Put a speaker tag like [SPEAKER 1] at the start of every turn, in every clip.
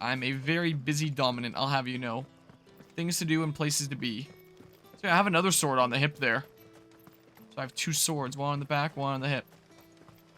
[SPEAKER 1] I'm a very busy dominant, I'll have you know. Things to do and places to be. So I have another sword on the hip there. So I have 2 swords, one on the back, one on the hip.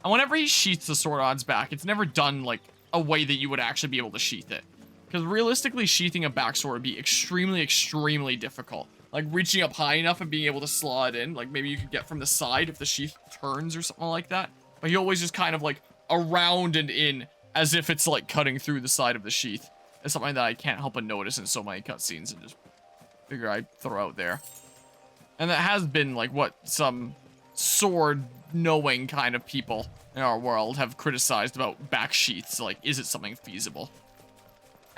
[SPEAKER 1] And whenever he sheaths the sword on his back, it's never done, like, a way that you would actually be able to sheath it. Because realistically, sheathing a backsword would be extremely, extremely difficult. Like, reaching up high enough and being able to slot it in. Like, maybe you could get from the side if the sheath turns or something like that. But he always just kind of, like, around and in, as if it's, like, cutting through the side of the sheath. It's something that I can't help but notice in so many cutscenes and just figure I'd throw out there. And that has been, like, what some sword-knowing kind of people in our world have criticized about back sheaths. Like, is it something feasible?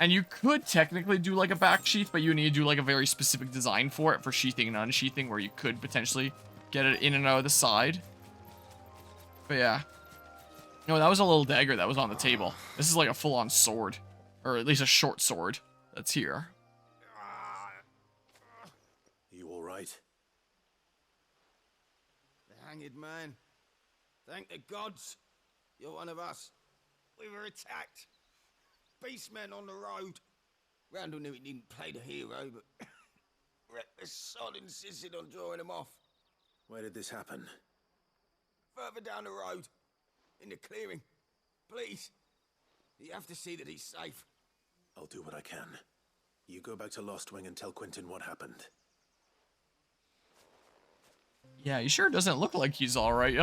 [SPEAKER 1] And you could technically do, like, a back sheath, but you need to do, like, a very specific design for it, for sheathing and unsheathing, where you could potentially get it in and out of the side. But yeah. No, that was a little dagger that was on the table. This is like a full-on sword. Or at least a short sword that's here.
[SPEAKER 2] You alright?
[SPEAKER 3] The hanged man. Thank the gods. You're one of us. We were attacked. Beastmen on the road. Randall knew he didn't play the hero, but reckless sod insisted on drawing him off.
[SPEAKER 2] Where did this happen?
[SPEAKER 3] Further down the road. In the clearing. Please. You have to see that he's safe.
[SPEAKER 2] I'll do what I can. You go back to Lost Wing and tell Quentin what happened.
[SPEAKER 1] Yeah, he sure doesn't look like he's alright.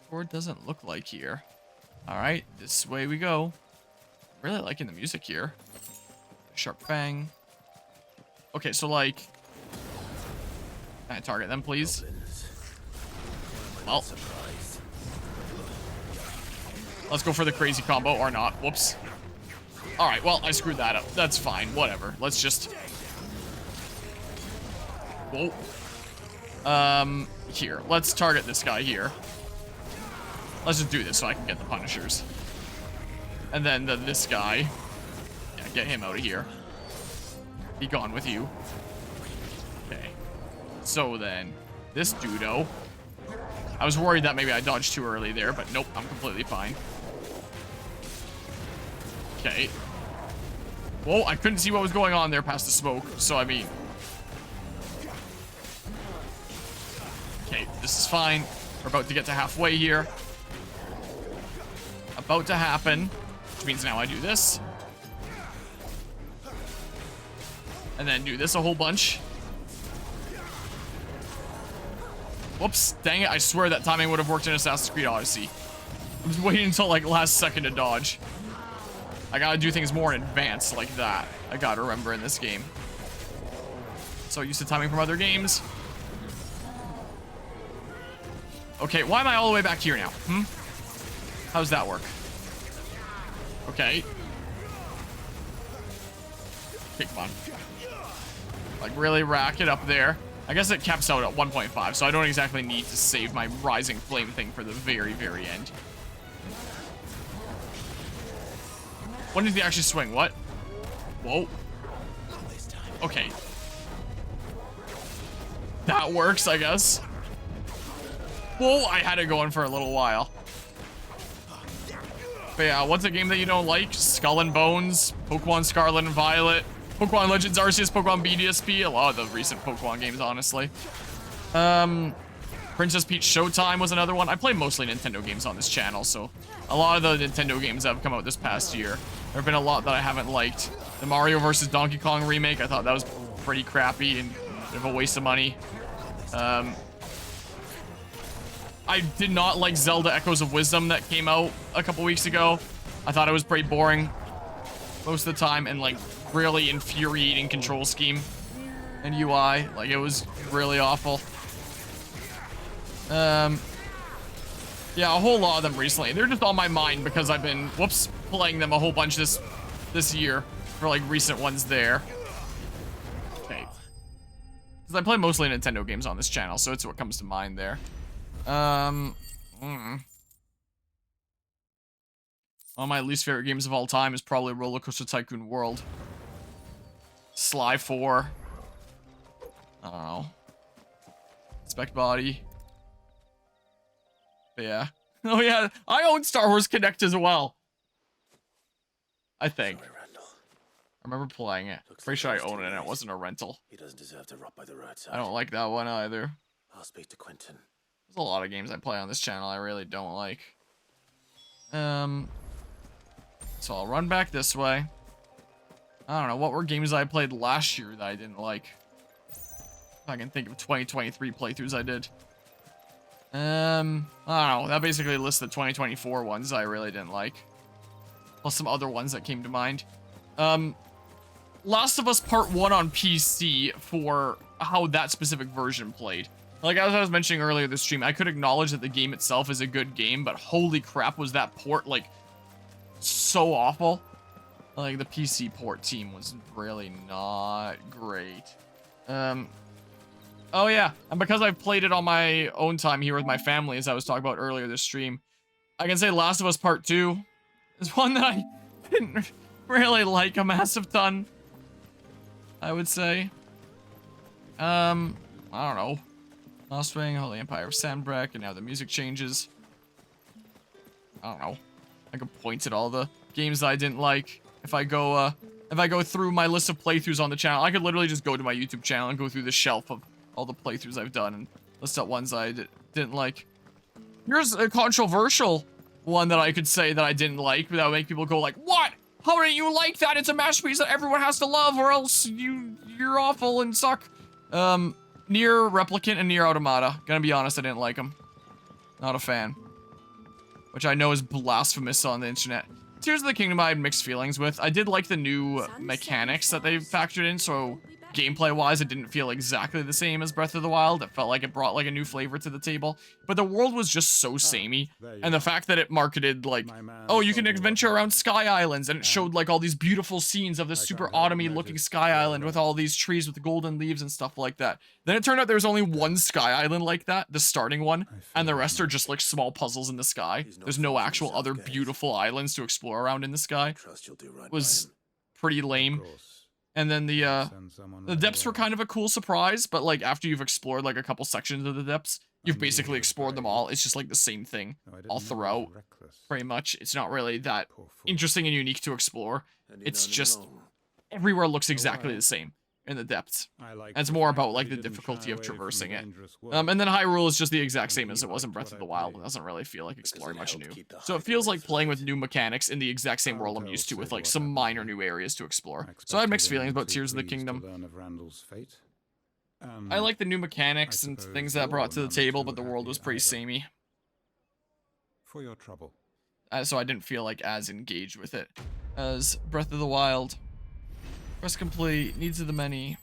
[SPEAKER 1] Sure doesn't look like here. Alright, this way we go. Really liking the music here. Sharp fang. Okay, so like... Can I target them, please? Well. Let's go for the crazy combo, or not. Whoops. Alright, well, I screwed that up. That's fine, whatever. Let's just... Whoa. Here. Let's target this guy here. Let's just do this so I can get the Punishers. And then this guy. Yeah, get him out of here. Be gone with you. Okay. So then, this dudo. I was worried that maybe I dodged too early there, but nope, I'm completely fine. Okay. Whoa, I couldn't see what was going on there past the smoke, so I mean... Okay, this is fine. We're about to get to halfway here. About to happen. Which means now I do this. And then do this a whole bunch. Whoops, dang it, I swear that timing would have worked in Assassin's Creed Odyssey. I was waiting until, like, last second to dodge. I gotta do things more in advance like that. I gotta remember in this game. So used to timing from other games. Okay, why am I all the way back here now? How's that work? Okay. Okay, come on. Like, really rack it up there. I guess it caps out at 1.5, so I don't exactly need to save my Rising Flame thing for the very, very end. When did he actually swing? What? Whoa. Okay. That works, I guess. Whoa, I had it going for a little while. But yeah, what's a game that you don't like? Skull and Bones, Pokemon Scarlet and Violet, Pokemon Legends Arceus, Pokemon BDSP, a lot of the recent Pokemon games, honestly. Princess Peach Showtime was another one. I play mostly Nintendo games on this channel, so a lot of the Nintendo games that have come out this past year. There have been a lot that I haven't liked. The Mario vs. Donkey Kong remake, I thought that was pretty crappy and a bit of a waste of money. I did not like Zelda Echoes of Wisdom that came out a couple weeks ago. I thought it was pretty boring most of the time and, like, really infuriating control scheme and UI. Like, it was really awful. Yeah, a whole lot of them recently. They're just on my mind because I've been, whoops, playing them a whole bunch this year for, like, recent ones there. Okay. Because I play mostly Nintendo games on this channel, so it's what comes to mind there. One of my least favorite games of all time is probably Roller Coaster Tycoon World. Sly 4. I don't know. Spec Body. But yeah. Oh yeah, I own Star Wars Connect as well. I think.
[SPEAKER 2] Sorry, Randall.
[SPEAKER 1] I remember playing it.
[SPEAKER 2] Looks
[SPEAKER 1] Pretty
[SPEAKER 2] like
[SPEAKER 1] sure I
[SPEAKER 2] it was
[SPEAKER 1] own
[SPEAKER 2] too
[SPEAKER 1] it and it
[SPEAKER 2] late.
[SPEAKER 1] wasn't a rental.
[SPEAKER 2] He doesn't deserve to rot by the roadside.
[SPEAKER 1] I don't like that one either.
[SPEAKER 2] I'll speak to Quentin.
[SPEAKER 1] There's a lot of games I play on this channel I really don't like. So I'll run back this way. I don't know, what were games I played last year that I didn't like? If I can think of 2023 playthroughs I did. I don't know, that basically lists the 2024 ones I really didn't like. Plus some other ones that came to mind. Last of Us Part 1 on PC for how that specific version played. Like, as I was mentioning earlier this stream, I could acknowledge that the game itself is a good game, but holy crap was that port, like, so awful. Like, the PC port team was really not great. Oh yeah, and because I've played it on my own time here with my family, as I was talking about earlier this stream, I can say Last of Us Part 2 is one that I didn't really like a massive ton, I would say. I don't know. Lost Wing, Holy Empire of Sandbreck, and now the music changes. I don't know. I can point at all the games that I didn't like. If I go through my list of playthroughs on the channel, I could literally just go to my YouTube channel and go through the shelf of all the playthroughs I've done and list out ones I didn't like. Here's a controversial one that I could say that I didn't like, that would make people go like, what? How didn't you like that? It's a masterpiece that everyone has to love, or else you're awful and suck. Nier Replicant and Nier Automata. Gonna be honest, I didn't like them. Not a fan. Which I know is blasphemous on the internet. Tears of the Kingdom I had mixed feelings with. I did like the new mechanics that they factored in, so gameplay-wise, it didn't feel exactly the same as Breath of the Wild. It felt like it brought like a new flavor to the table. But the world was just so samey. And the fact that it marketed like, oh, you can adventure around Sky Islands, and it showed like all these beautiful scenes of this super autumny looking Sky Island with all these trees with the golden leaves and stuff like that. Then it turned out there was only one Sky Island like that, the starting one, and the rest are just like small puzzles in the sky. There's no actual other beautiful islands to explore around in the sky. It was pretty lame. And then the depths were kind of a cool surprise, but like after you've explored like a couple sections of the depths, you've basically explored them all. It's just like the same thing all throughout, pretty much. It's not really that interesting and unique to explore. It's just everywhere looks exactly the same in the depths. And it's more about like the difficulty of traversing it. And then Hyrule is just the exact same as it was in Breath of the Wild. It doesn't really feel like exploring much new. So it feels like playing with new mechanics in the exact same world I'm used to, with like some minor new areas to explore. So I had mixed feelings about Tears of the Kingdom. I like the new mechanics and things that brought to the table, but the world was pretty samey.
[SPEAKER 4] For your trouble.
[SPEAKER 1] So I didn't feel like as engaged with it as Breath of the Wild. Press complete, needs of the many.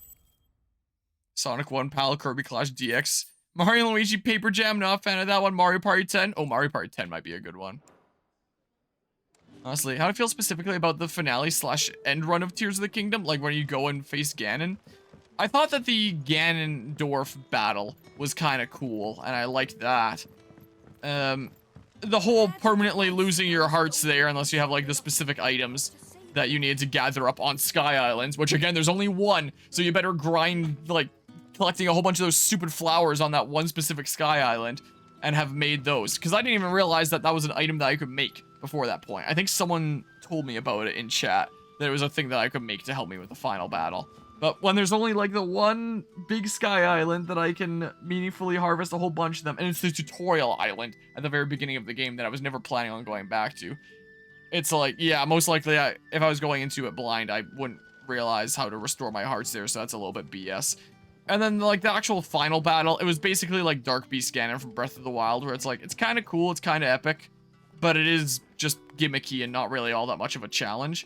[SPEAKER 1] Sonic 1, PAL, Kirby Clash DX. Mario and Luigi Paper Jam, not a fan of that one. Mario Party 10. Oh, Mario Party 10 might be a good one. Honestly, how do I feel specifically about the finale / end run of Tears of the Kingdom? Like when you go and face Ganon? I thought that the Ganondorf battle was kind of cool, and I liked that. The whole permanently losing your hearts there unless you have like the specific items that you need to gather up on Sky Islands, which again, there's only one, so you better grind, like, collecting a whole bunch of those stupid flowers on that one specific Sky Island and have made those. Because I didn't even realize that that was an item that I could make before that point. I think someone told me about it in chat, that it was a thing that I could make to help me with the final battle. But when there's only, like, the one big Sky Island that I can meaningfully harvest a whole bunch of them, and it's the tutorial island at the very beginning of the game that I was never planning on going back to, it's like, yeah, most likely, if I was going into it blind, I wouldn't realize how to restore my hearts there, so that's a little bit BS. And then, like, the actual final battle, it was basically like Dark Beast Ganon from Breath of the Wild, where it's like, it's kind of cool, it's kind of epic, but it is just gimmicky and not really all that much of a challenge.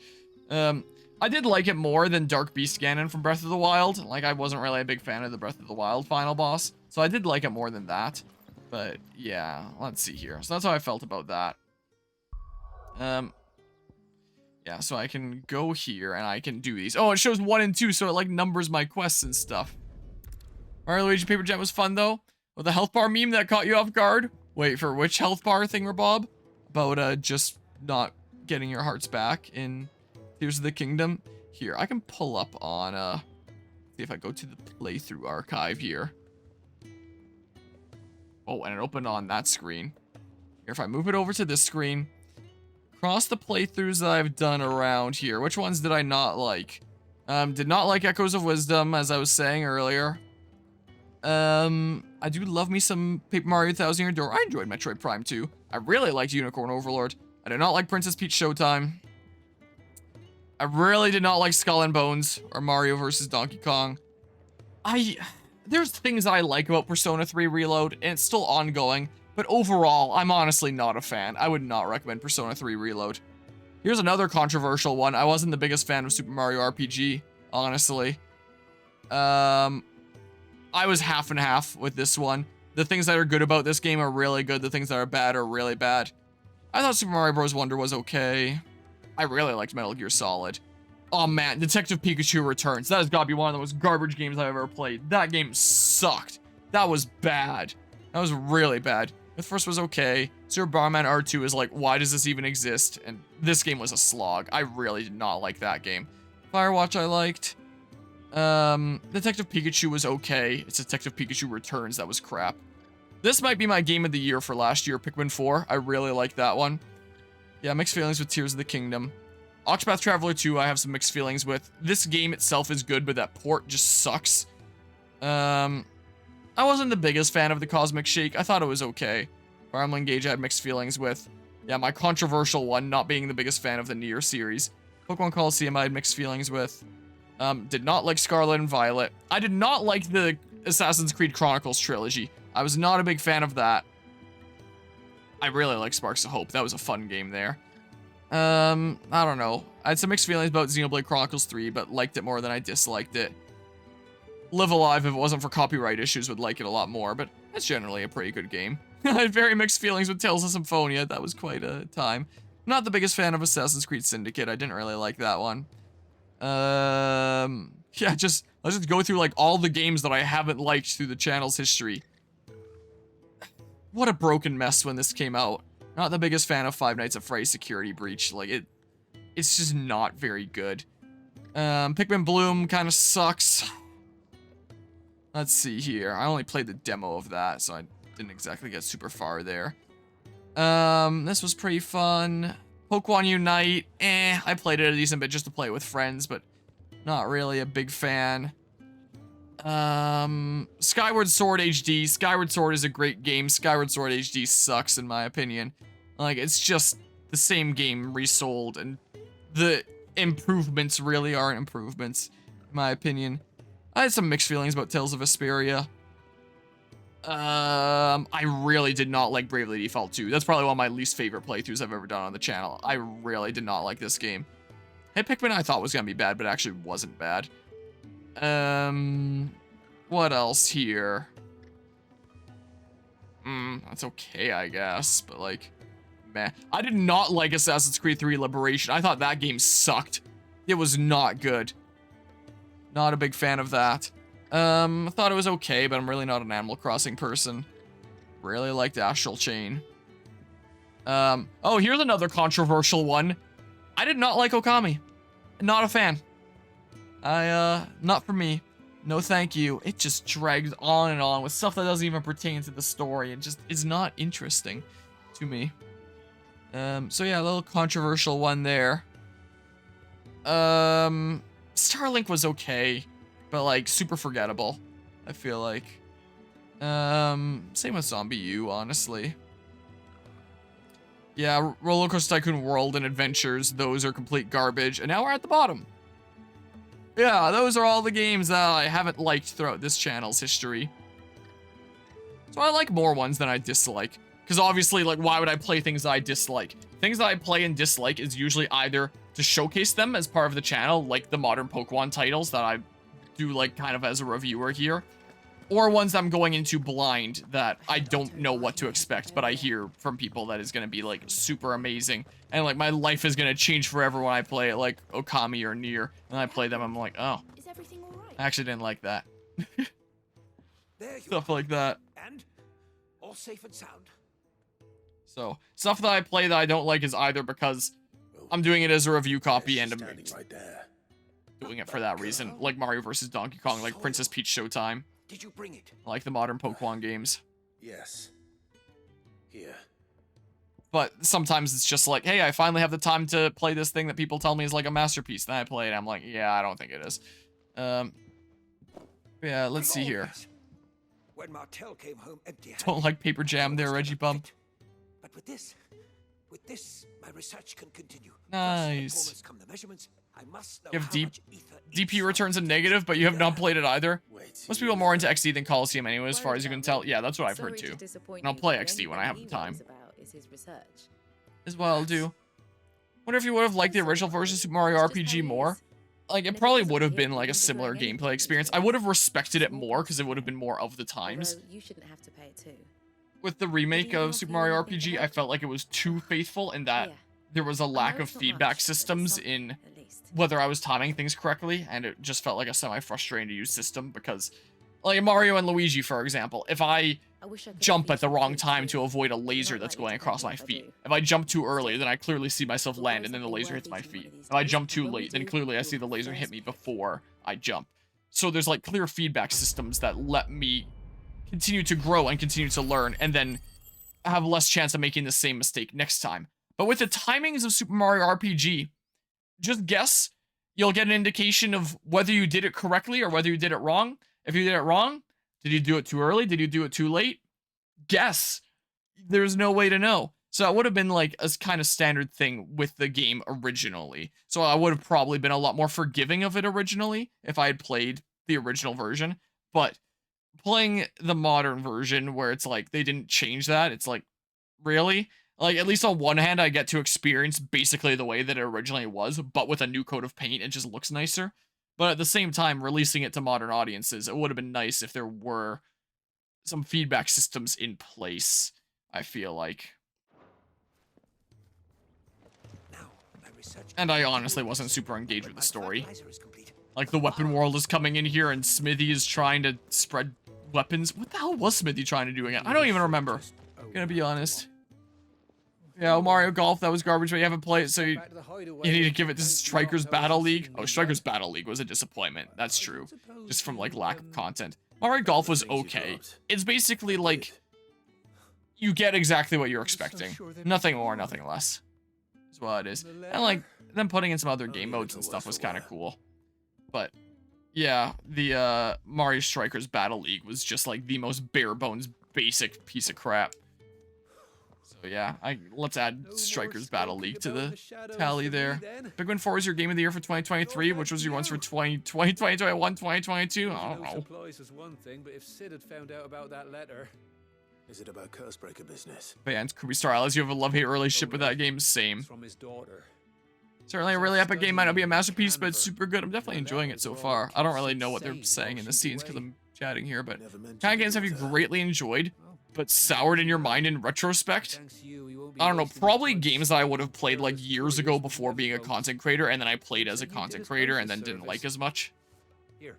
[SPEAKER 1] I did like it more than Dark Beast Ganon from Breath of the Wild. Like, I wasn't really a big fan of the Breath of the Wild final boss, so I did like it more than that. But, yeah, let's see here. So that's how I felt about that. Yeah, so I can go here and I can do these. Oh, it shows 1 and 2, so it like numbers my quests and stuff. Mario Luigi Paper Jam was fun though. With the health bar meme that caught you off guard. Wait, for which health bar thingamabob? About just not getting your hearts back in Tears of the Kingdom. Here, I can pull up on see if I go to the playthrough archive here. Oh, and it opened on that screen. Here, if I move it over to this screen, across the playthroughs that I've done around here, which ones did I not like? Did not like Echoes of Wisdom, as I was saying earlier. I do love me some Paper Mario 1000 Year Door. I enjoyed Metroid Prime 2. I really liked Unicorn Overlord. I did not like Princess Peach Showtime. I really did not like Skull and Bones or Mario vs. Donkey Kong. There's things I like about Persona 3 Reload, and it's still ongoing, but overall, I'm honestly not a fan. I would not recommend Persona 3 Reload. Here's another controversial one. I wasn't the biggest fan of Super Mario RPG, honestly. I was half and half with this one. The things that are good about this game are really good. The things that are bad are really bad. I thought Super Mario Bros. Wonder was okay. I really liked Metal Gear Solid. Oh man, Detective Pikachu Returns. That has got to be one of the most garbage games I've ever played. That game sucked. That was bad. That was really bad. The first was okay. Super Bomberman R2 is like, why does this even exist? And this game was a slog. I really did not like that game. Firewatch I liked. Detective Pikachu was okay. It's Detective Pikachu Returns that was crap. This might be my game of the year for last year, Pikmin 4. I really liked that one. Yeah, mixed feelings with Tears of the Kingdom. Octopath Traveler 2, I have some mixed feelings with. This game itself is good, but that port just sucks. I wasn't the biggest fan of the Cosmic Shake. I thought it was okay. Fire Emblem Engage I had mixed feelings with. Yeah, my controversial one, not being the biggest fan of the Nier series. Pokemon Coliseum I had mixed feelings with. Did not like Scarlet and Violet. I did not like the Assassin's Creed Chronicles trilogy. I was not a big fan of that. I really like Sparks of Hope. That was a fun game there. I don't know. I had some mixed feelings about Xenoblade Chronicles 3, but liked it more than I disliked it. Live Alive, if it wasn't for copyright issues, would like it a lot more, but that's generally a pretty good game. I had very mixed feelings with Tales of Symphonia. That was quite a time. Not the biggest fan of Assassin's Creed Syndicate. I didn't really like that one. Yeah, let's just go through like all the games that I haven't liked through the channel's history. What a broken mess when this came out. Not the biggest fan of Five Nights at Freddy's Security Breach. Like, it's just not very good. Pikmin Bloom kind of sucks. Let's see here. I only played the demo of that, so I didn't exactly get super far there. This was pretty fun. Pokemon Unite, I played it a decent bit just to play it with friends, but not really a big fan. Skyward Sword HD. Skyward Sword is a great game. Skyward Sword HD sucks in my opinion. Like, it's just the same game resold, and the improvements really aren't improvements, in my opinion. I had some mixed feelings about Tales of Vesperia. I really did not like Bravely Default 2. That's probably one of my least favorite playthroughs I've ever done on the channel. I really did not like this game. Hey, Pikmin I thought was gonna be bad, but actually wasn't bad. What else here? That's okay, I guess, but like, meh. I did not like Assassin's Creed 3 Liberation. I thought that game sucked. It was not good. Not a big fan of that. I thought it was okay, but I'm really not an Animal Crossing person. Really liked Astral Chain. Oh, here's another controversial one. I did not like Okami. Not a fan. Not for me. No thank you. It just drags on and on with stuff that doesn't even pertain to the story. It just is not interesting to me. So yeah, a little controversial one there. Starlink was okay, but like super forgettable, I feel like. Same with Zombie U, honestly. Yeah, Roller Coaster Tycoon World and Adventures, those are complete garbage, and now we're at the bottom. Yeah, those are all the games that I haven't liked throughout this channel's history. So I like more ones than I dislike. Because obviously, like, why would I play things that I dislike? Things that I play and dislike is usually either to showcase them as part of the channel, like the modern Pokemon titles that I do, like, kind of as a reviewer here. Or ones I'm going into blind that I don't know what to expect, but I hear from people that is going to be, like, super amazing. And, like, my life is going to change forever when I play it, like Okami or Nier. And I play them, I'm like, oh.
[SPEAKER 5] Is everything all right?
[SPEAKER 1] I actually didn't like that.
[SPEAKER 2] There you
[SPEAKER 1] Stuff
[SPEAKER 2] are.
[SPEAKER 1] like that.
[SPEAKER 2] And all safe and sound.
[SPEAKER 1] So, stuff that I play that I don't like is either because I'm doing it as a review copy and I'm
[SPEAKER 2] Standing right there.
[SPEAKER 1] doing it for that reason. Like Mario vs. Donkey Kong, like Princess Peach Showtime.
[SPEAKER 2] Did you bring it?
[SPEAKER 1] I like the modern Pokemon games.
[SPEAKER 2] Yes. Here.
[SPEAKER 1] But sometimes it's just like, hey, I finally have the time to play this thing that people tell me is like a masterpiece. Then I play it, I'm like, yeah, I don't think it is. Yeah, let's see here.
[SPEAKER 5] When Martel came home empty-handed,
[SPEAKER 1] Don't like paper jam there, Reggie Bump.
[SPEAKER 5] but with this, my research can continue.
[SPEAKER 1] Nice.
[SPEAKER 5] First, come the measurements. I must know
[SPEAKER 1] You have
[SPEAKER 5] how much ether
[SPEAKER 1] DP
[SPEAKER 5] each
[SPEAKER 1] returns a
[SPEAKER 5] substance
[SPEAKER 1] negative, but you have not played it either.
[SPEAKER 2] Wait,
[SPEAKER 1] Most people are more into XD than Coliseum anyway, as far as you can tell. Yeah, that's what I've heard too. And I'll play XD when I have the time. Is what I'll do. Wonder if you would have liked the original version of Super Mario RPG more. Like, it probably would have been like a similar gameplay experience. I would have respected it more because it would have been more of the times.
[SPEAKER 6] You shouldn't have to pay it too.
[SPEAKER 1] With the remake of Super Mario RPG, I felt like it was too faithful in that there was a lack of feedback systems in whether I was timing things correctly, and it just felt like a semi-frustrating to use system because, like Mario and Luigi, for example, if I jump at the wrong time to avoid a laser that's going across my feet. If I jump too early, then I clearly see myself land and then the laser hits my feet. If I jump too late, then clearly I see the laser hit me before I jump. So there's like clear feedback systems that let me continue to grow and continue to learn and then have less chance of making the same mistake next time. But with the timings of Super Mario RPG, just guess. You'll get an indication of whether you did it correctly or whether you did it wrong. If you did it wrong, did you do it too early? Did you do it too late? Guess. There's no way to know. So it would have been like a kind of standard thing with the game originally. So I would have probably been a lot more forgiving of it originally if I had played the original version. But playing the modern version where it's like they didn't change that, it's like, really? Like, at least on one hand, I get to experience basically the way that it originally was, but with a new coat of paint, it just looks nicer. But at the same time, releasing it to modern audiences, it would have been nice if there were some feedback systems in place, I feel like. And I honestly wasn't super engaged with the story. Like, the weapon world is coming in here and Smithy is trying to spread weapons. What the hell was Smithy trying to do again? I don't even remember. Gonna be honest. Yeah, Mario Golf, that was garbage, but you haven't played it, so you need to give it to Striker's Battle League. Oh, Striker's Battle League was a disappointment. That's true. Just from, like, lack of content. Mario Golf was okay. It's basically, like, you get exactly what you're expecting. Nothing more, nothing less. Is what it is. And, like, them putting in some other game modes and stuff was kind of cool. But, yeah, the Mario Strikers Battle League was just, like, the most bare-bones basic piece of crap. So yeah, let's add Strikers Battle League to the tally there. Big Win 4 was your game of the year for 2023, which was your ones for 2020, 2021, 2022? I don't know.
[SPEAKER 4] Supplies is one thing, but if Sid had found out about that letter...
[SPEAKER 2] Is it about Cursebreaker business?
[SPEAKER 1] But yeah, and Kirby Star Allies, you have a love-hate relationship with that game, same.
[SPEAKER 4] From his daughter.
[SPEAKER 1] Certainly a really epic game, might not be a masterpiece, but it's super good. I'm definitely enjoying it so far. I don't really know what they're saying in the scenes because I'm chatting here, but what kind of games have you greatly enjoyed, but soured in your mind in retrospect? I don't know, probably games that I would have played like years ago before being a content creator, and then I played as a content creator and then didn't like as much.
[SPEAKER 4] Here,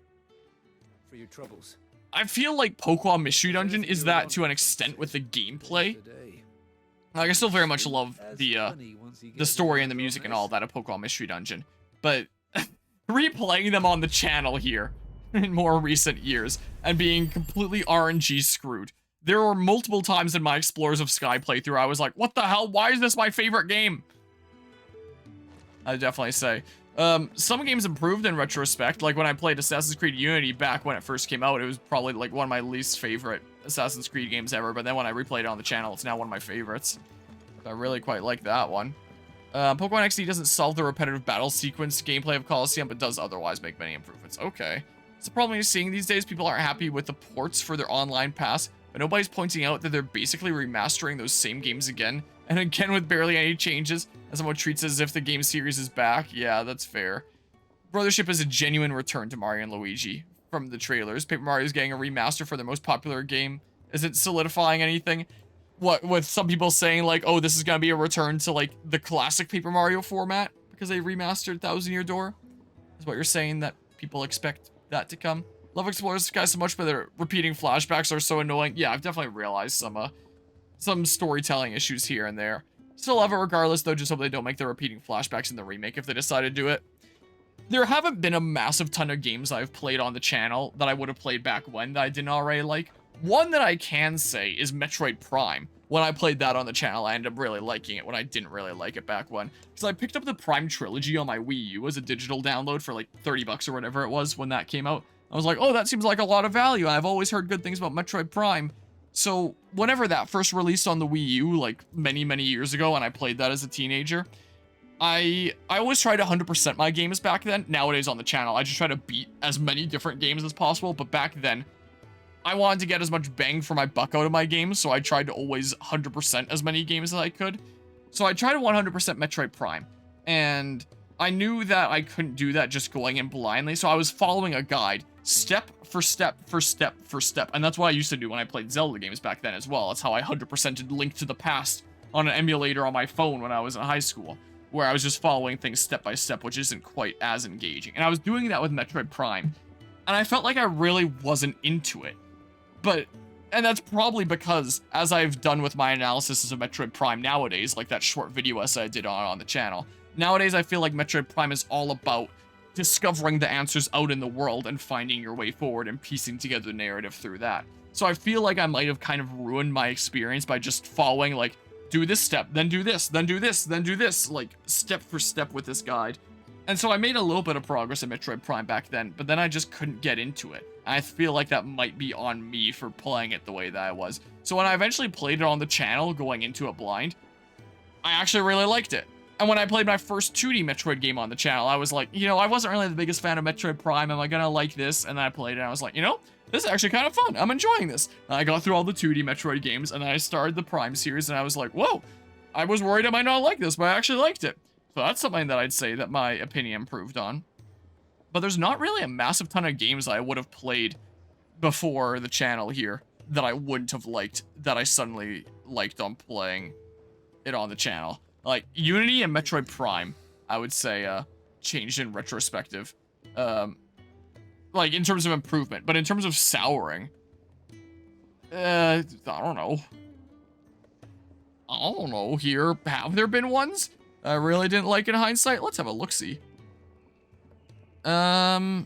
[SPEAKER 4] for your troubles.
[SPEAKER 1] I feel like Pokemon Mystery Dungeon is that to an extent with the gameplay. Like, I still very much love the story and the music and all that of Pokemon Mystery Dungeon, but replaying them on the channel here in more recent years and being completely RNG screwed. There were multiple times in my Explorers of Sky playthrough I was like, what the hell? Why is this my favorite game? I'd definitely say. Some games improved in retrospect. Like when I played Assassin's Creed Unity back when it first came out, it was probably like one of my least favorite Assassin's Creed games ever. But then when I replayed it on the channel, it's now one of my favorites. I really quite like that one. Pokemon XD doesn't solve the repetitive battle sequence gameplay of Coliseum, but does otherwise make many improvements. Okay. It's the problem you're seeing these days. People aren't happy with the ports for their online pass, but nobody's pointing out that they're basically remastering those same games again, and again with barely any changes, and someone treats it as if the game series is back. Yeah, that's fair. Brothership is a genuine return to Mario and Luigi from the trailers. Paper Mario is getting a remaster for their most popular game. Is it solidifying anything? What, with some people saying like, oh, this is gonna be a return to like the classic Paper Mario format because they remastered Thousand Year Door? Is what you're saying, that people expect that to come? Love Explorers of Sky so much, but their repeating flashbacks are so annoying. Yeah, I've definitely realized some storytelling issues here and there. Still love it regardless, though. Just hope they don't make the repeating flashbacks in the remake if they decide to do it. There haven't been a massive ton of games I've played on the channel that I would have played back when that I didn't already like. One that I can say is Metroid Prime. when I played that on the channel, I ended up really liking it when I didn't really like it back when. So I picked up the Prime Trilogy on my Wii U as a digital download for like 30 bucks or whatever it was when that came out. I was like, oh, that seems like a lot of value. I've always heard good things about Metroid Prime. So whenever that first released on the Wii U, like many, many years ago, and I played that as a teenager, I always tried to 100% my games back then. Nowadays on the channel, I just try to beat as many different games as possible. But back then, I wanted to get as much bang for my buck out of my games, so I tried to always 100% as many games as I could. So I tried to 100% Metroid Prime, and I knew that I couldn't do that just going in blindly, so I was following a guide, step for step for step for step, and that's what I used to do when I played Zelda games back then as well. That's how I 100%ed Link to the Past on an emulator on my phone when I was in high school, where I was just following things step by step, which isn't quite as engaging. And I was doing that with Metroid Prime, and I felt like I really wasn't into it. And that's probably because, as I've done with my analysis of Metroid Prime nowadays, like that short video essay I did on the channel, nowadays I feel like Metroid Prime is all about discovering the answers out in the world and finding your way forward and piecing together the narrative through that. So I feel like I might have kind of ruined my experience by just following, like, do this step, then do this, then do this, then do this, like, step for step with this guide. And so I made a little bit of progress in Metroid Prime back then, but then I just couldn't get into it. I feel like that might be on me for playing it the way that I was. So when I eventually played it on the channel, going into it blind, I actually really liked it. And when I played my first 2D Metroid game on the channel, I was like, you know, I wasn't really the biggest fan of Metroid Prime. Am I gonna like this? And then I played it and I was like, you know, this is actually kind of fun. I'm enjoying this. And I got through all the 2D Metroid games and then I started the Prime series and I was like, whoa, I was worried I might not like this, but I actually liked it. So that's something that I'd say that my opinion improved on. But there's not really a massive ton of games that I would have played before the channel here that I wouldn't have liked, that I suddenly liked on playing it on the channel. Like, Unity and Metroid Prime, I would say, changed in retrospective. Like, in terms of improvement. But in terms of souring, I don't know. I don't know here. Have there been ones I really didn't like in hindsight? Let's have a look-see. Yeah,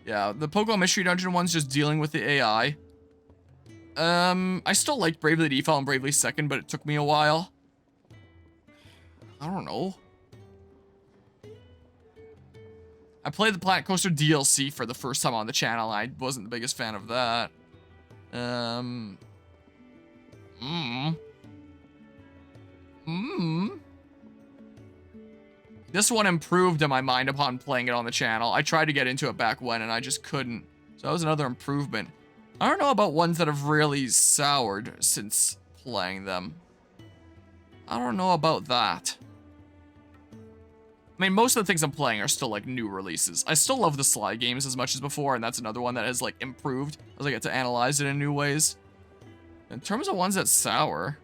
[SPEAKER 1] the Pokemon Mystery Dungeon one's just dealing with the AI. I still liked Bravely Default and Bravely Second, but it took me a while. I don't know. I played the Planet Coaster DLC for the first time on the channel. I wasn't the biggest fan of that. This one improved in my mind upon playing it on the channel. I tried to get into it back when, and I just couldn't. So that was another improvement. I don't know about ones that have really soured since playing them. I don't know about that. I mean, most of the things I'm playing are still, like, new releases. I still love the Sly games as much as before, and that's another one that has, like, improved as I get to analyze it in new ways. In terms of ones that sour...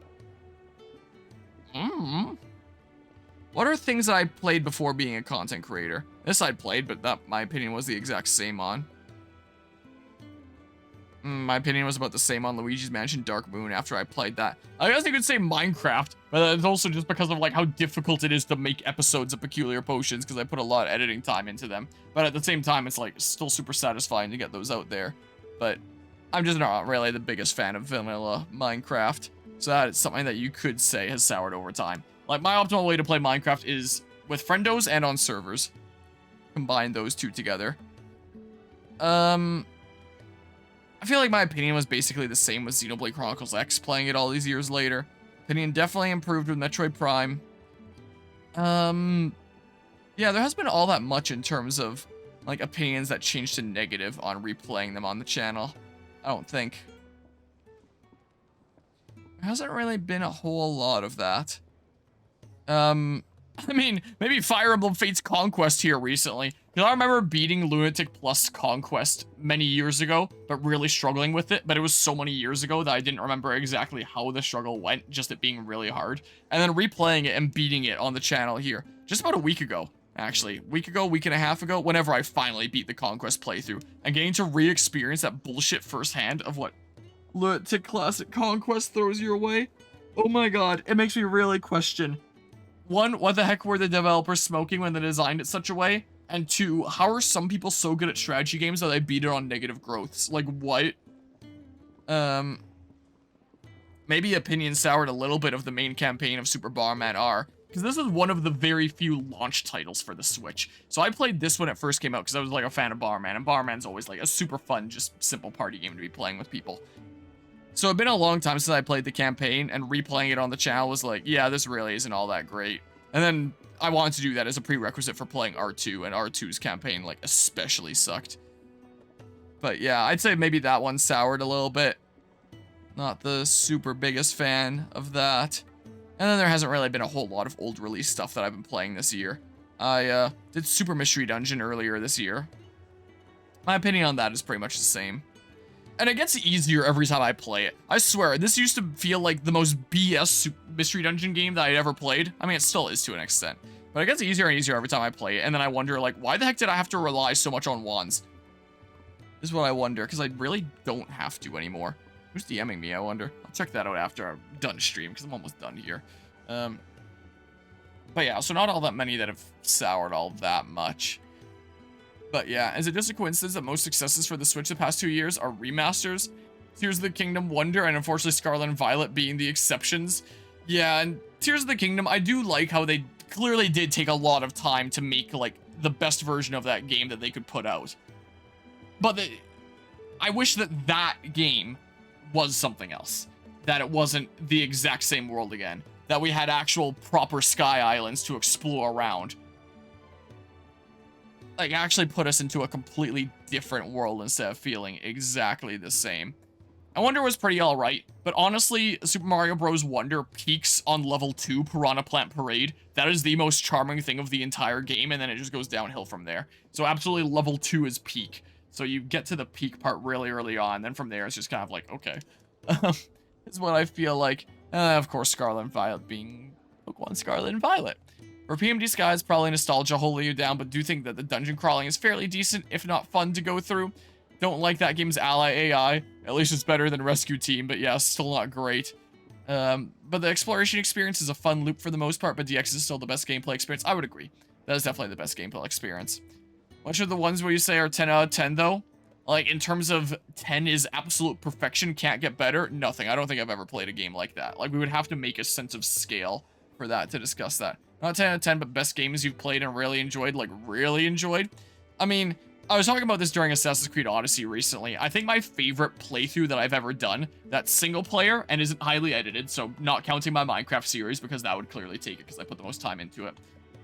[SPEAKER 1] What are things that I played before being a content creator? This I'd played, but that, my opinion, was the exact same on. My opinion was about the same on Luigi's Mansion Dark Moon after I played that. I guess you could say Minecraft, but it's also just because of, like, how difficult it is to make episodes of Peculiar Potions, because I put a lot of editing time into them. But at the same time, it's, like, still super satisfying to get those out there. But I'm just not really the biggest fan of vanilla Minecraft. So that is something that you could say has soured over time. Like, my optimal way to play Minecraft is with friendos and on servers. Combine those two together. I feel like my opinion was basically the same with Xenoblade Chronicles X, playing it all these years later. Opinion definitely improved with Metroid Prime. Yeah, there hasn't been all that much in terms of, like, opinions that changed to negative on replaying them on the channel. I don't think. There hasn't really been a whole lot of that. I mean, maybe Fire Emblem Fates Conquest here recently. Because I remember beating Lunatic Plus Conquest many years ago, but really struggling with it. But it was so many years ago that I didn't remember exactly how the struggle went, just it being really hard. And then replaying it and beating it on the channel here, just about a week ago, actually. Week and a half ago, whenever I finally beat the Conquest playthrough. And getting to re-experience that bullshit firsthand of what Lunatic Classic Conquest throws your way. Oh my god, it makes me really question. One, what the heck were the developers smoking when they designed it such a way? And two, how are some people so good at strategy games that they beat it on negative growths? Like, what? maybe opinion soured a little bit of the main campaign of Super Bomberman R, because this is one of the very few launch titles for the Switch. So I played this when it first came out because I was like a fan of Bomberman, and Bomberman's always like a super fun, just simple party game to be playing with people. So it'd been a long time since I played the campaign, and replaying it on the channel was like, yeah, this really isn't all that great. And then I wanted to do that as a prerequisite for playing R2, and R2's campaign, like, especially sucked. But yeah, I'd say maybe that one soured a little bit. Not the super biggest fan of that. And then there hasn't really been a whole lot of old release stuff that I've been playing this year. I did Super Mystery Dungeon earlier this year. My opinion on that is pretty much the same. And it gets easier every time I play it. I swear, this used to feel like the most BS Mystery Dungeon game that I'd ever played. I mean, it still is to an extent. But it gets easier and easier every time I play it. And then I wonder, like, why the heck did I have to rely so much on wands? This is what I wonder, because I really don't have to anymore. Who's DMing me, I wonder? I'll check that out after I'm done stream, because I'm almost done here. But yeah, so not all that many that have soured all that much. But yeah, is it just a coincidence that most successes for the Switch the past 2 years are remasters? Tears of the Kingdom, Wonder, and unfortunately Scarlet and Violet being the exceptions. Yeah, and Tears of the Kingdom, I do like how they clearly did take a lot of time to make, like, the best version of that game that they could put out. But I wish that that game was something else. That it wasn't the exact same world again. That we had actual proper sky islands to explore around. Like, actually put us into a completely different world instead of feeling exactly the same. I Wonder was pretty alright, but honestly, Super Mario Bros. Wonder peaks on level 2, Piranha Plant Parade. That is the most charming thing of the entire game, and then it just goes downhill from there. So absolutely level 2 is peak. So you get to the peak part really early on, then from there it's just kind of like, okay. Is what I feel like. Of course, Scarlet and Violet being Pokemon Scarlet and Violet. For PMD Sky is probably nostalgia holding you down, but do think that the dungeon crawling is fairly decent, if not fun to go through. Don't like that game's ally AI. At least it's better than Rescue Team, but yeah, still not great. But the exploration experience is a fun loop for the most part, but DX is still the best gameplay experience. I would agree. That is definitely the best gameplay experience. Which are the ones where you say are 10 out of 10, though? Like, in terms of 10 is absolute perfection, can't get better? Nothing. I don't think I've ever played a game like that. Like, we would have to make a sense of scale for that to discuss that. Not 10 out of 10, but best games you've played and really enjoyed, like, really enjoyed? I mean, I was talking about this during Assassin's Creed Odyssey recently. I think my favorite playthrough that I've ever done, that's single player and isn't highly edited, so not counting my Minecraft series, because that would clearly take it because I put the most time into it,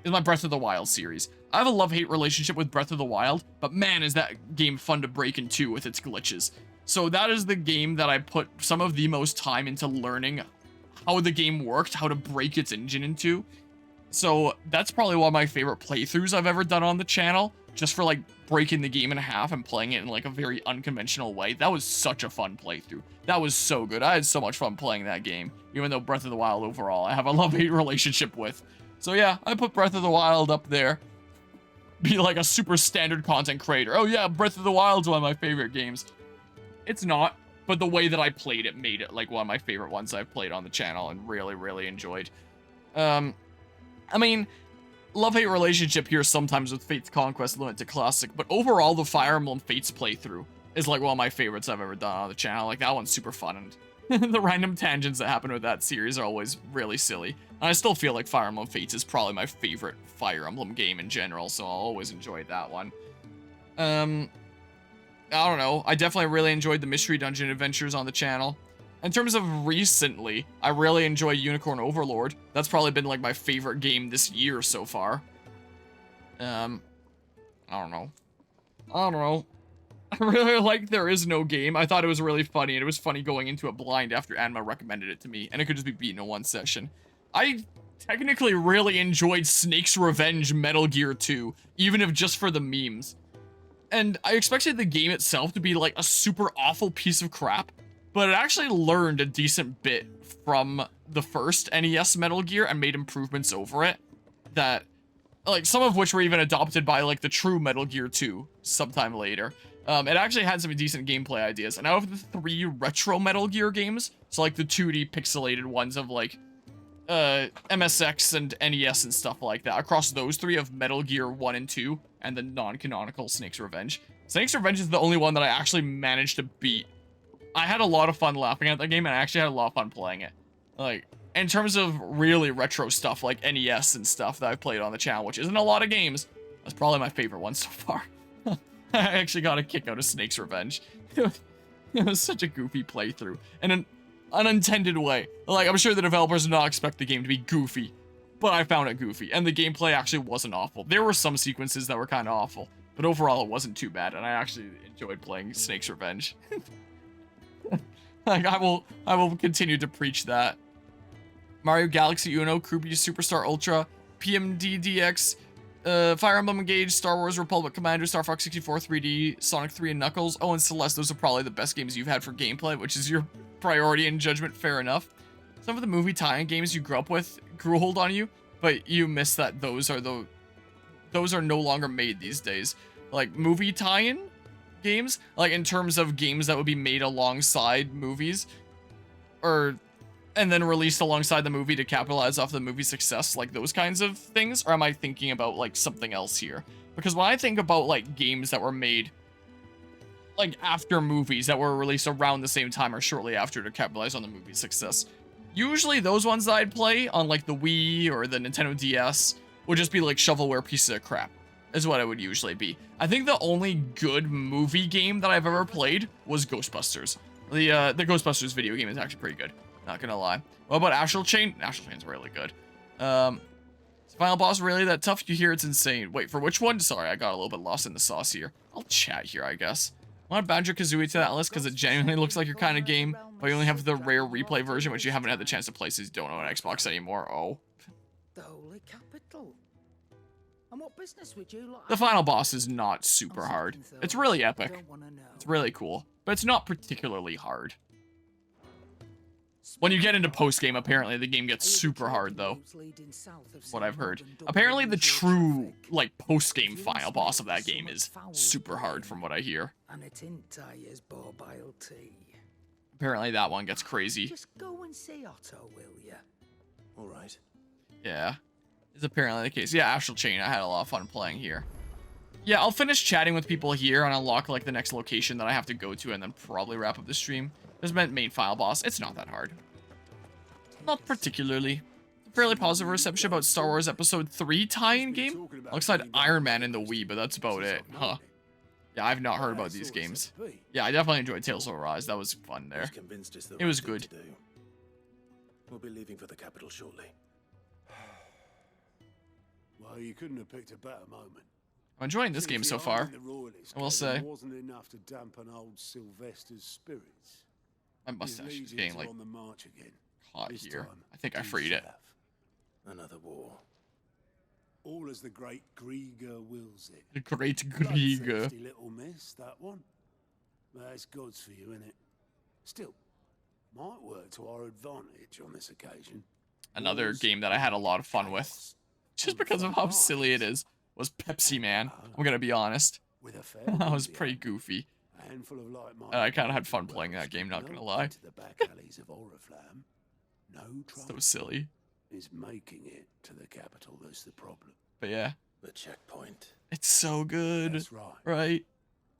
[SPEAKER 1] is my Breath of the Wild series. I have a love-hate relationship with Breath of the Wild, but man, is that game fun to break into with its glitches. So that is the game that I put some of the most time into learning how the game worked, how to break its engine into. So that's probably one of my favorite playthroughs I've ever done on the channel, just for like breaking the game in half and playing it in like a very unconventional way. That was such a fun playthrough. That was so good. I had so much fun playing that game, even though Breath of the Wild overall I have a love-hate relationship with. So yeah, I put Breath of the Wild up there. Be like a super standard content creator. Oh yeah, Breath of the Wild's one of my favorite games. It's not, but the way that I played it made it like one of my favorite ones I've played on the channel and really, really enjoyed. I mean, love-hate relationship here sometimes with Fate's Conquest Limit to Classic, but overall the Fire Emblem Fates playthrough is like one of my favorites I've ever done on the channel. Like, that one's super fun, and the random tangents that happen with that series are always really silly. And I still feel like Fire Emblem Fates is probably my favorite Fire Emblem game in general, so I'll always enjoy that one. I don't know. I definitely really enjoyed the Mystery Dungeon adventures on the channel. In terms of recently, I really enjoy Unicorn Overlord. That's probably been like my favorite game this year so far. I don't know. I really like There Is No Game. I thought it was really funny, and it was funny going into it blind after Anima recommended it to me, and it could just be beaten in one session. I technically really enjoyed Snake's Revenge Metal Gear 2, even if just for the memes. And I expected the game itself to be like a super awful piece of crap, but it actually learned a decent bit from the first NES Metal Gear and made improvements over it that, like, some of which were even adopted by, like, the true Metal Gear 2 sometime later. It actually had some decent gameplay ideas. And out of the 3 retro Metal Gear games, so, like, the 2D pixelated ones of, like, MSX and NES and stuff like that, across those 3 of Metal Gear 1 and 2, and the non-canonical Snake's Revenge. Snake's Revenge is the only one that I actually managed to beat I had a lot of fun laughing at that game, and I actually had a lot of fun playing it. Like, in terms of really retro stuff, like NES and stuff that I've played on the channel, which isn't a lot of games, that's probably my favorite one so far. I actually got a kick out of Snake's Revenge. It was such a goofy playthrough, in an unintended way. Like, I'm sure the developers did not expect the game to be goofy, but I found it goofy, and the gameplay actually wasn't awful. There were some sequences that were kind of awful, but overall it wasn't too bad, and I actually enjoyed playing Snake's Revenge. Like, I will continue to preach that. Mario Galaxy Uno, Kirby Superstar Ultra, PMDDX, Fire Emblem Engage, Star Wars Republic Commander, Star Fox 64 3D, Sonic 3 and Knuckles. Oh, and Celeste, those are probably the best games you've had for gameplay, which is your priority and judgment, fair enough. Some of the movie tie-in games you grew up with grew hold on you, but you miss that those are no longer made these days. Like, movie tie-in games, like in terms of games that would be made alongside movies, and then released alongside the movie to capitalize off the movie's success, like those kinds of things? Or am I thinking about like something else here? Because when I think about like games that were made like after movies that were released around the same time or shortly after to capitalize on the movie's success, usually those ones that I'd play on like the Wii or the Nintendo DS would just be like shovelware pieces of crap, is what it would usually be. I think the only good movie game that I've ever played was Ghostbusters. The Ghostbusters video game is actually pretty good, not gonna lie. What about Astral Chain? Astral Chain's really good. Is the final boss really that tough? You hear it's insane. Wait, for which one? Sorry, I got a little bit lost in the sauce here. I'll chat here, I guess. I want Banjo-Kazooie to that list because it genuinely looks like your kind of game, but you only have the rare replay version, which you haven't had the chance to play since you don't own an Xbox anymore. Oh.
[SPEAKER 5] The Holy Capital. And what business would you like?
[SPEAKER 1] The final boss is not super hard. It's really epic. It's really cool, but it's not particularly hard. When you get into post-game, apparently the game gets super hard, though. What I've heard. Apparently the true, like, post-game final boss of that game is super hard, from what I hear. Apparently that one gets crazy.
[SPEAKER 5] Just go and see Otto, will ya?
[SPEAKER 2] All right.
[SPEAKER 1] Yeah, it's apparently the case. Yeah, Astral Chain, I had a lot of fun playing here. Yeah, I'll finish chatting with people here and unlock, like, the next location that I have to go to and then probably wrap up the stream. There's main final boss. It's not that hard. Not particularly. Fairly positive reception about Star Wars Episode 3 tie-in game. Alongside Iron Man in the Wii, but that's about it. Huh. Yeah, I've not heard about these games. Yeah, I definitely enjoyed Tales of Arise. That was fun there. It was good.
[SPEAKER 2] We'll be leaving for the capital shortly.
[SPEAKER 6] Well, you couldn't have picked a better moment.
[SPEAKER 1] I'm enjoying this game so far, I will say.
[SPEAKER 6] Wasn't enough to dampen old Sylvester's spirits.
[SPEAKER 1] My mustache is getting, like,
[SPEAKER 6] on the march again.
[SPEAKER 1] Hot here. I think I freed it.
[SPEAKER 2] Another war.
[SPEAKER 6] All as the great Grieger wills it.
[SPEAKER 1] The great Grieger.
[SPEAKER 6] Bloodthirsty little miss, that one. That's God's for you, innit? Still, might work to our advantage on this occasion.
[SPEAKER 1] Another game that I had a lot of fun with, just because of how silly it is, was Pepsi Man. I'm gonna be honest. That was pretty goofy. I kind of had fun playing that game, not gonna lie. So silly.
[SPEAKER 6] Is making it to the capital that's the problem.
[SPEAKER 1] But yeah.
[SPEAKER 2] The checkpoint.
[SPEAKER 1] It's so good.
[SPEAKER 6] That's right.
[SPEAKER 1] Right.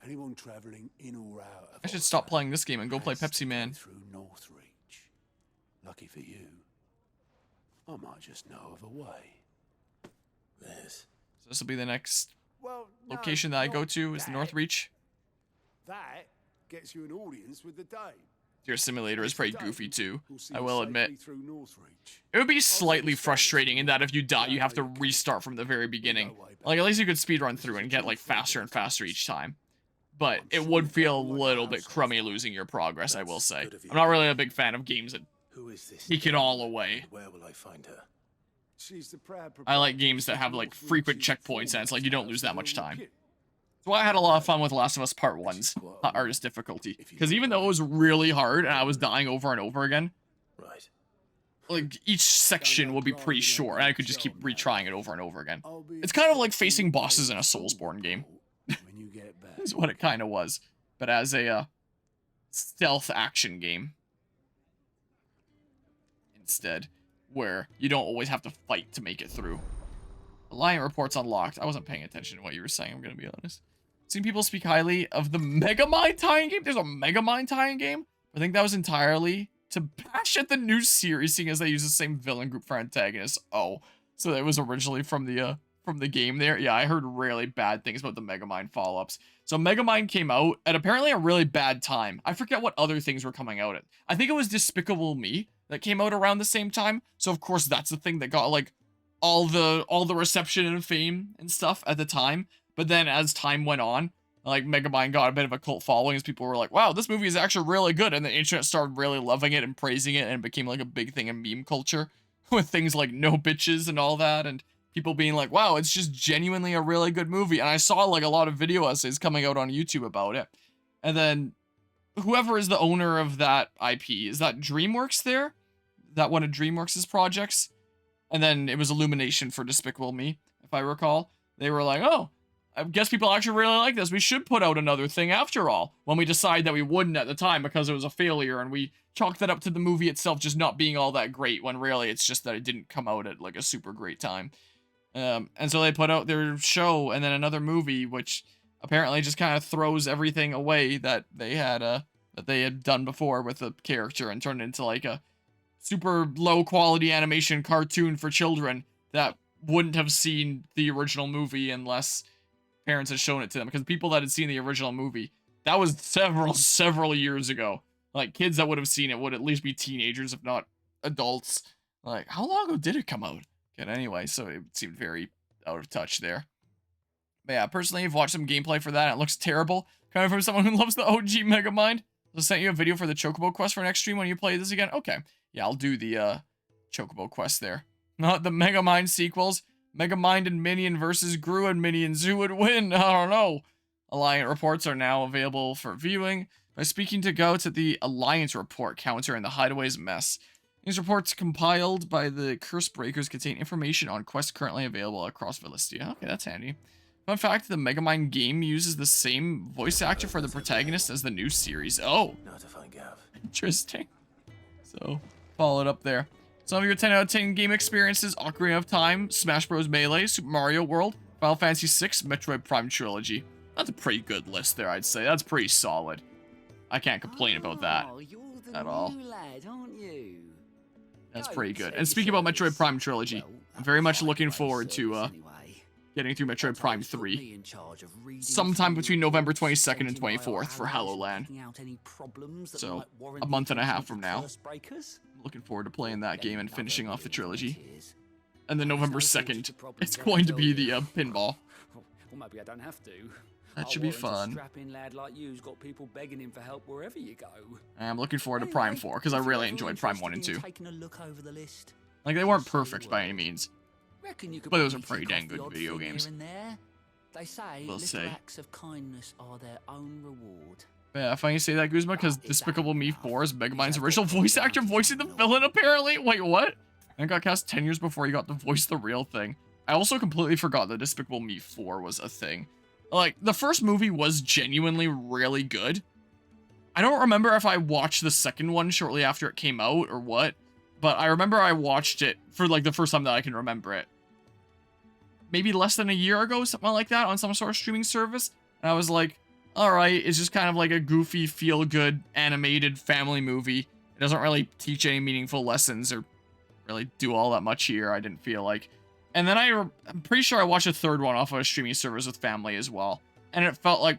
[SPEAKER 6] Anyone traveling in or out of
[SPEAKER 1] I should stop playing this game and go play Pepsi Man.
[SPEAKER 6] Through Northreach. Lucky for you, I might just know of a way.
[SPEAKER 2] This.
[SPEAKER 1] So this will be the next location that I go to, is the Northreach.
[SPEAKER 6] That gets you an audience with the Dame.
[SPEAKER 1] Your simulator is pretty goofy too, I will admit. It would be slightly frustrating in that if you die, you have to restart from the very beginning. Like, at least you could speedrun through and get, like, faster and faster each time. But it would feel a little bit crummy losing your progress, I will say. I'm not really a big fan of games that take it all away.
[SPEAKER 2] Where will I find her?
[SPEAKER 1] I like games that have, like, frequent checkpoints and it's like you don't lose that much time. So I had a lot of fun with Last of Us Part 1's hardest difficulty. Because even though it was really hard and I was dying over and over again,
[SPEAKER 2] right, like,
[SPEAKER 1] each section would be pretty short and I could just keep retrying it over and over again. It's kind of like facing bosses in a Soulsborne game. That's what it kind of was. But as a stealth action game instead, where you don't always have to fight to make it through. Alliant reports unlocked. I wasn't paying attention to what you were saying, I'm gonna be honest. Seen people speak highly of the Megamind tie-in game. There's a Megamind tie-in game? I think that was entirely to bash at the new series, seeing as they use the same villain group for antagonists. Oh, so that was originally from the game there. Yeah, I heard really bad things about the Megamind follow-ups. So Megamind came out at apparently a really bad time. I forget what other things were coming out at. I think it was Despicable Me that came out around the same time. So of course that's the thing that got like all the reception and fame and stuff at the time. But then as time went on, like Megamind got a bit of a cult following as people were like, wow, this movie is actually really good. And the internet started really loving it and praising it, and it became like a big thing in meme culture with things like no bitches and all that, and people being like, wow, it's just genuinely a really good movie. And I saw like a lot of video essays coming out on YouTube about it. And then whoever is the owner of that IP, is that DreamWorks there? That one of DreamWorks' projects? And then it was Illumination for Despicable Me, if I recall. They were like, oh, I guess people actually really like this. We should put out another thing after all. When we decided that we wouldn't at the time because it was a failure, and we chalked that up to the movie itself just not being all that great, when really it's just that it didn't come out at like a super great time. And so they put out their show and then another movie, which apparently just kind of throws everything away that they had done before with the character, and turned it into like a super low quality animation cartoon for children that wouldn't have seen the original movie unless parents had shown it to them. Because people that had seen the original movie, that was several years ago. Like, kids that would have seen it would at least be teenagers, if not adults. Like, how long ago did it come out? Okay, anyway, so it seemed very out of touch there. But yeah, personally, I've watched some gameplay for that, and it looks terrible. Coming from someone who loves the OG Megamind. I sent you a video for the Chocobo quest for next stream when you play this again. Okay, yeah, I'll do the Chocobo quest there. Not the Megamind sequels. Megamind and Minion versus Gru and Minions. Who would win? I don't know. Alliance reports are now available for viewing by speaking to Goats at the Alliance report counter in the Hideaway's mess. These reports compiled by the Curse Breakers contain information on quests currently available across Villistia. Okay, that's handy. Fun fact, the Megamind game uses the same voice actor for the protagonist as the new series. Oh,
[SPEAKER 2] Now to find Gav.
[SPEAKER 1] interesting. So, follow it up there. Some of your 10 out of 10 game experiences: Ocarina of Time, Smash Bros. Melee, Super Mario World, Final Fantasy VI, Metroid Prime Trilogy. That's a pretty good list there, I'd say. That's pretty solid. I can't complain about that at all.
[SPEAKER 5] Lad, aren't you?
[SPEAKER 1] That's pretty good. And speaking about Metroid Prime Trilogy, I'm very much looking forward to getting through Metroid Prime 3 sometime between November 22nd and 24th for HoloLand. So, a month and a half from now. Looking forward to playing that game and finishing off the trilogy. And then November 2nd, it's going to be the pinball.
[SPEAKER 4] Well, maybe I don't have to.
[SPEAKER 1] That should be fun.
[SPEAKER 4] Strapping lad like you's got people begging him for help wherever you go.
[SPEAKER 1] I'm looking forward to Prime 4, because I really enjoyed Prime 1 and 2. Like, they weren't perfect by any means, but those are pretty dang good video games.
[SPEAKER 5] They say
[SPEAKER 1] We'll
[SPEAKER 5] little
[SPEAKER 1] say.
[SPEAKER 5] acts of kindness are their own reward.
[SPEAKER 1] Yeah, funny you say that, Guzma, because Despicable Me 4 is Megamind's original voice actor voicing the villain, apparently. Wait, what? And it got cast 10 years before he got to voice the real thing. I also completely forgot that Despicable Me 4 was a thing. Like, the first movie was genuinely really good. I don't remember if I watched the second one shortly after it came out or what, but I remember I watched it for, like, the first time that I can remember it. Maybe less than a year ago, something like that, on some sort of streaming service. And I was like, alright, it's just kind of like a goofy, feel-good, animated family movie. It doesn't really teach any meaningful lessons or really do all that much here, I didn't feel like. And then I'm pretty sure I watched a third one off of a streaming service with family as well. And it felt like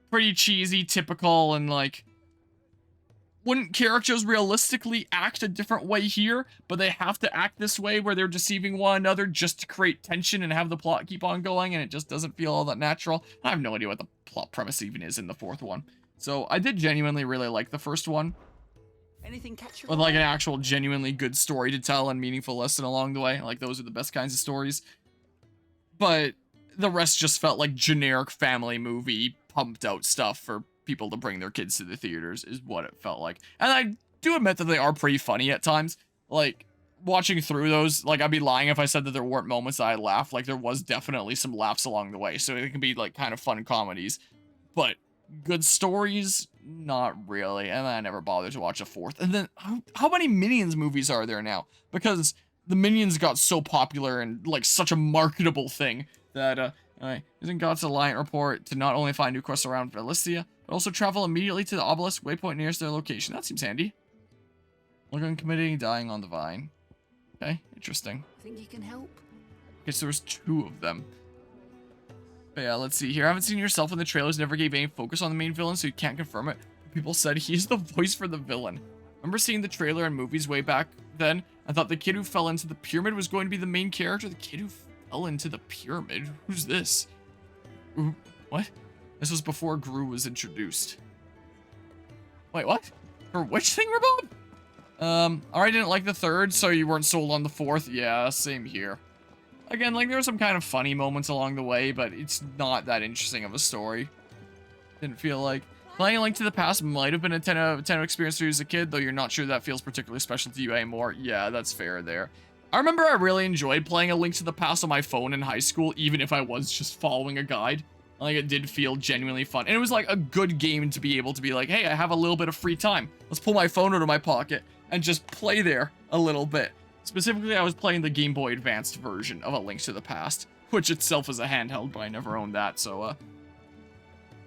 [SPEAKER 1] pretty cheesy, typical, and like, wouldn't characters realistically act a different way here? But they have to act this way where they're deceiving one another just to create tension and have the plot keep on going, and it just doesn't feel all that natural. I have no idea what the plot premise even is in the fourth one. So I did genuinely really like the first one.
[SPEAKER 5] Anything catch your
[SPEAKER 1] With like an actual genuinely good story to tell and meaningful lesson along the way. Like, those are the best kinds of stories. But the rest just felt like generic family movie pumped out stuff for people to bring their kids to the theaters is what it felt like. And I do admit that they are pretty funny at times. Like, watching through those, like, I'd be lying if I said that there weren't moments that I laughed. Like, there was definitely some laughs along the way. So it can be like kind of fun comedies. But good stories, not really. And I never bothered to watch a fourth. And then how many Minions movies are there now? Because the Minions got so popular and like such a marketable thing that using God's Alliance report to not only find new quests around Villistia, but also travel immediately to the obelisk waypoint nearest their location. That seems handy. Look on committing, dying on the vine. Okay, interesting.
[SPEAKER 5] Think you can help?
[SPEAKER 1] Okay, so there's 2 of them. But yeah, let's see here. I haven't seen yourself in the trailers, never gave any focus on the main villain, so you can't confirm it. People said he's the voice for the villain. Remember seeing the trailer and movies way back then? I thought the kid who fell into the pyramid was going to be the main character. The kid who fell into the pyramid? Who's this? Ooh, what? This was before Gru was introduced. Wait, what? For which thing, Rabob? Alright, didn't like the 3rd, so you weren't sold on the 4th? Yeah, same here. Again, like, there were some kind of funny moments along the way, but it's not that interesting of a story. Didn't feel like... Playing A Link to the Past might have been a 10 out of 10 experience for you as a kid, though you're not sure that feels particularly special to you anymore. Yeah, that's fair there. I remember I really enjoyed playing A Link to the Past on my phone in high school, even if I was just following a guide. Like, it did feel genuinely fun. And it was, like, a good game to be able to be like, hey, I have a little bit of free time. Let's pull my phone out of my pocket and just play there a little bit. Specifically, I was playing the Game Boy Advanced version of A Link to the Past, which itself is a handheld, but I never owned that, so,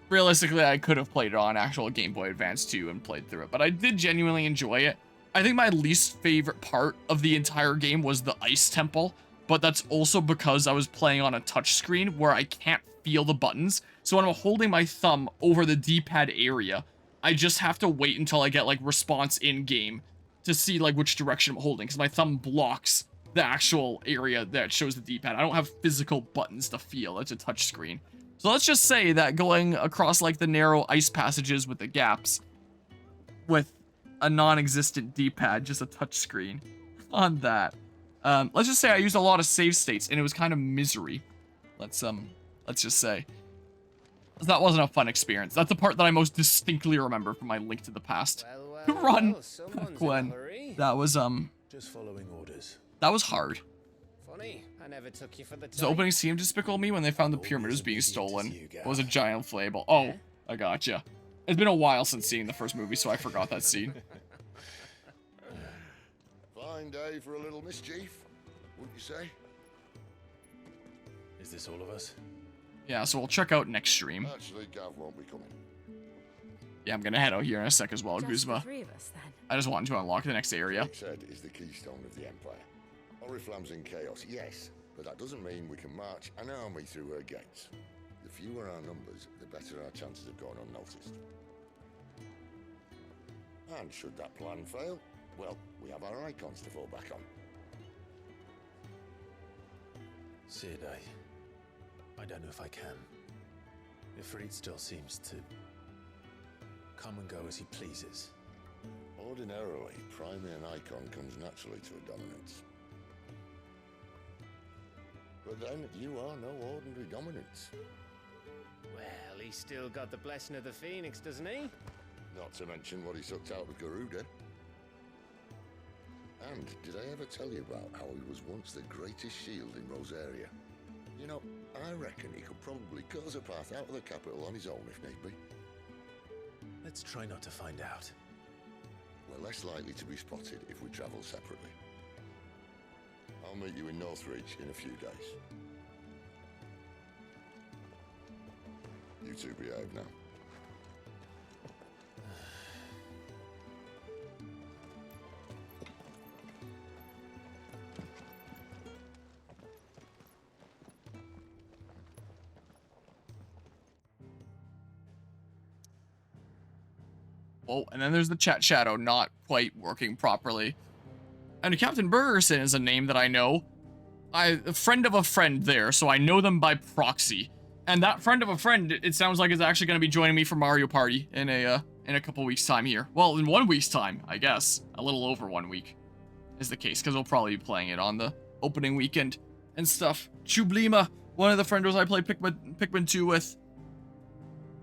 [SPEAKER 1] realistically, I could have played it on actual Game Boy Advance too and played through it, but I did genuinely enjoy it. I think my least favorite part of the entire game was the Ice Temple, but that's also because I was playing on a touchscreen where I can't feel the buttons, so when I'm holding my thumb over the D-pad area, I just have to wait until I get, like, response in-game to see, like, which direction I'm holding, because my thumb blocks the actual area that shows the D-pad. I don't have physical buttons to feel. It's a touchscreen. So let's just say that going across, like, the narrow ice passages with the gaps with a non-existent D-pad, just a touchscreen on that. Let's just say I used a lot of save states, and it was kind of misery. Let's just say. That wasn't a fun experience. That's the part that I most distinctly remember from my Link to the Past. Run, Gwen. That was,
[SPEAKER 2] Just following orders.
[SPEAKER 1] that was hard.
[SPEAKER 7] Funny, I never took you for the
[SPEAKER 1] The opening seemed despicable to me when they found the pyramid was being stolen. It was a giant inflatable. Oh, I gotcha. It's been a while since seeing the first movie, so I forgot that scene.
[SPEAKER 8] Fine day for a little mischief, wouldn't you say?
[SPEAKER 2] Is this all of us?
[SPEAKER 1] Yeah, so we'll check out next stream.
[SPEAKER 8] Actually, Gav won't be coming.
[SPEAKER 1] Yeah, I'm gonna head out here in a sec as well,
[SPEAKER 9] Just the
[SPEAKER 1] Guzma.
[SPEAKER 9] 3 of us, then.
[SPEAKER 1] I just wanted to unlock the next area.
[SPEAKER 8] Enix's head is the keystone of the Empire. Oriflamme's in chaos, yes, but that doesn't mean we can march an army through her gates. The fewer our numbers, the better our chances of going unnoticed. And should that plan fail, well, we have our icons to fall back on.
[SPEAKER 2] Sid, I don't know if I can. Ifrit still seems to come and go as he pleases.
[SPEAKER 8] Ordinarily, priming an icon comes naturally to a dominance. But then, you are no ordinary dominance.
[SPEAKER 7] Well, he's still got the blessing of the Phoenix, doesn't he?
[SPEAKER 8] Not to mention what he sucked out of Garuda. And did I ever tell you about how he was once the greatest shield in Rosaria? You know, I reckon he could probably cut us a path out of the capital on his own if need be.
[SPEAKER 2] Let's try not to find out.
[SPEAKER 8] We're less likely to be spotted if we travel separately. I'll meet you in Northridge in a few days. You two behave now.
[SPEAKER 1] Oh, and then there's the chat shadow not quite working properly. And Captain Bergerson is a name that I know. A friend of a friend there, so I know them by proxy. And that friend of a friend, it sounds like, is actually going to be joining me for Mario Party in a couple weeks' time here. Well, in 1 week's time, I guess. A little over 1 week is the case, because we'll probably be playing it on the opening weekend and stuff. Chublima, one of the friendos I played Pikmin 2 with.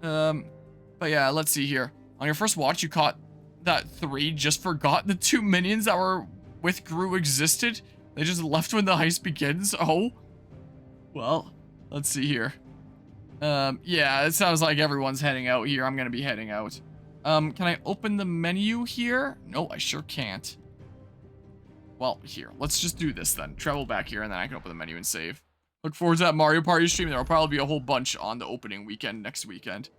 [SPEAKER 1] But yeah, let's see here. On your first watch, you caught that 3 just forgot the 2 minions that were with Gru existed. They just left when the heist begins. Oh. Well, let's see here. Yeah, it sounds like everyone's heading out here. I'm gonna be heading out. Can I open the menu here? No, I sure can't. Well, here, let's just do this then. Travel back here, and then I can open the menu and save. Look forward to that Mario Party stream. There will probably be a whole bunch on the opening weekend next weekend.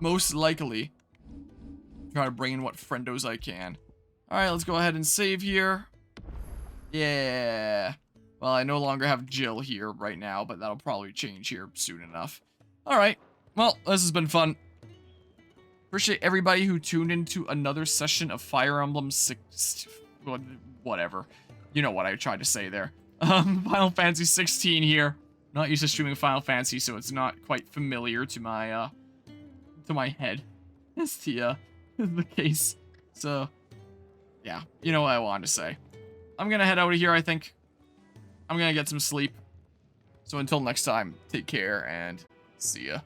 [SPEAKER 1] most likely try to bring in what friendos I can. Alright, let's go ahead and save here. Yeah. Well, I no longer have Jill here right now, but that'll probably change here soon enough. Alright. Well, this has been fun. Appreciate everybody who tuned into another session of Fire Emblem 6... Whatever. You know what I tried to say there. Final Fantasy 16 here. Not used to streaming Final Fantasy, so it's not quite familiar to my head. That's the case. So, yeah, you know what I wanted to say. I'm gonna head out of here, I think. I'm gonna get some sleep. So until next time, take care and see ya.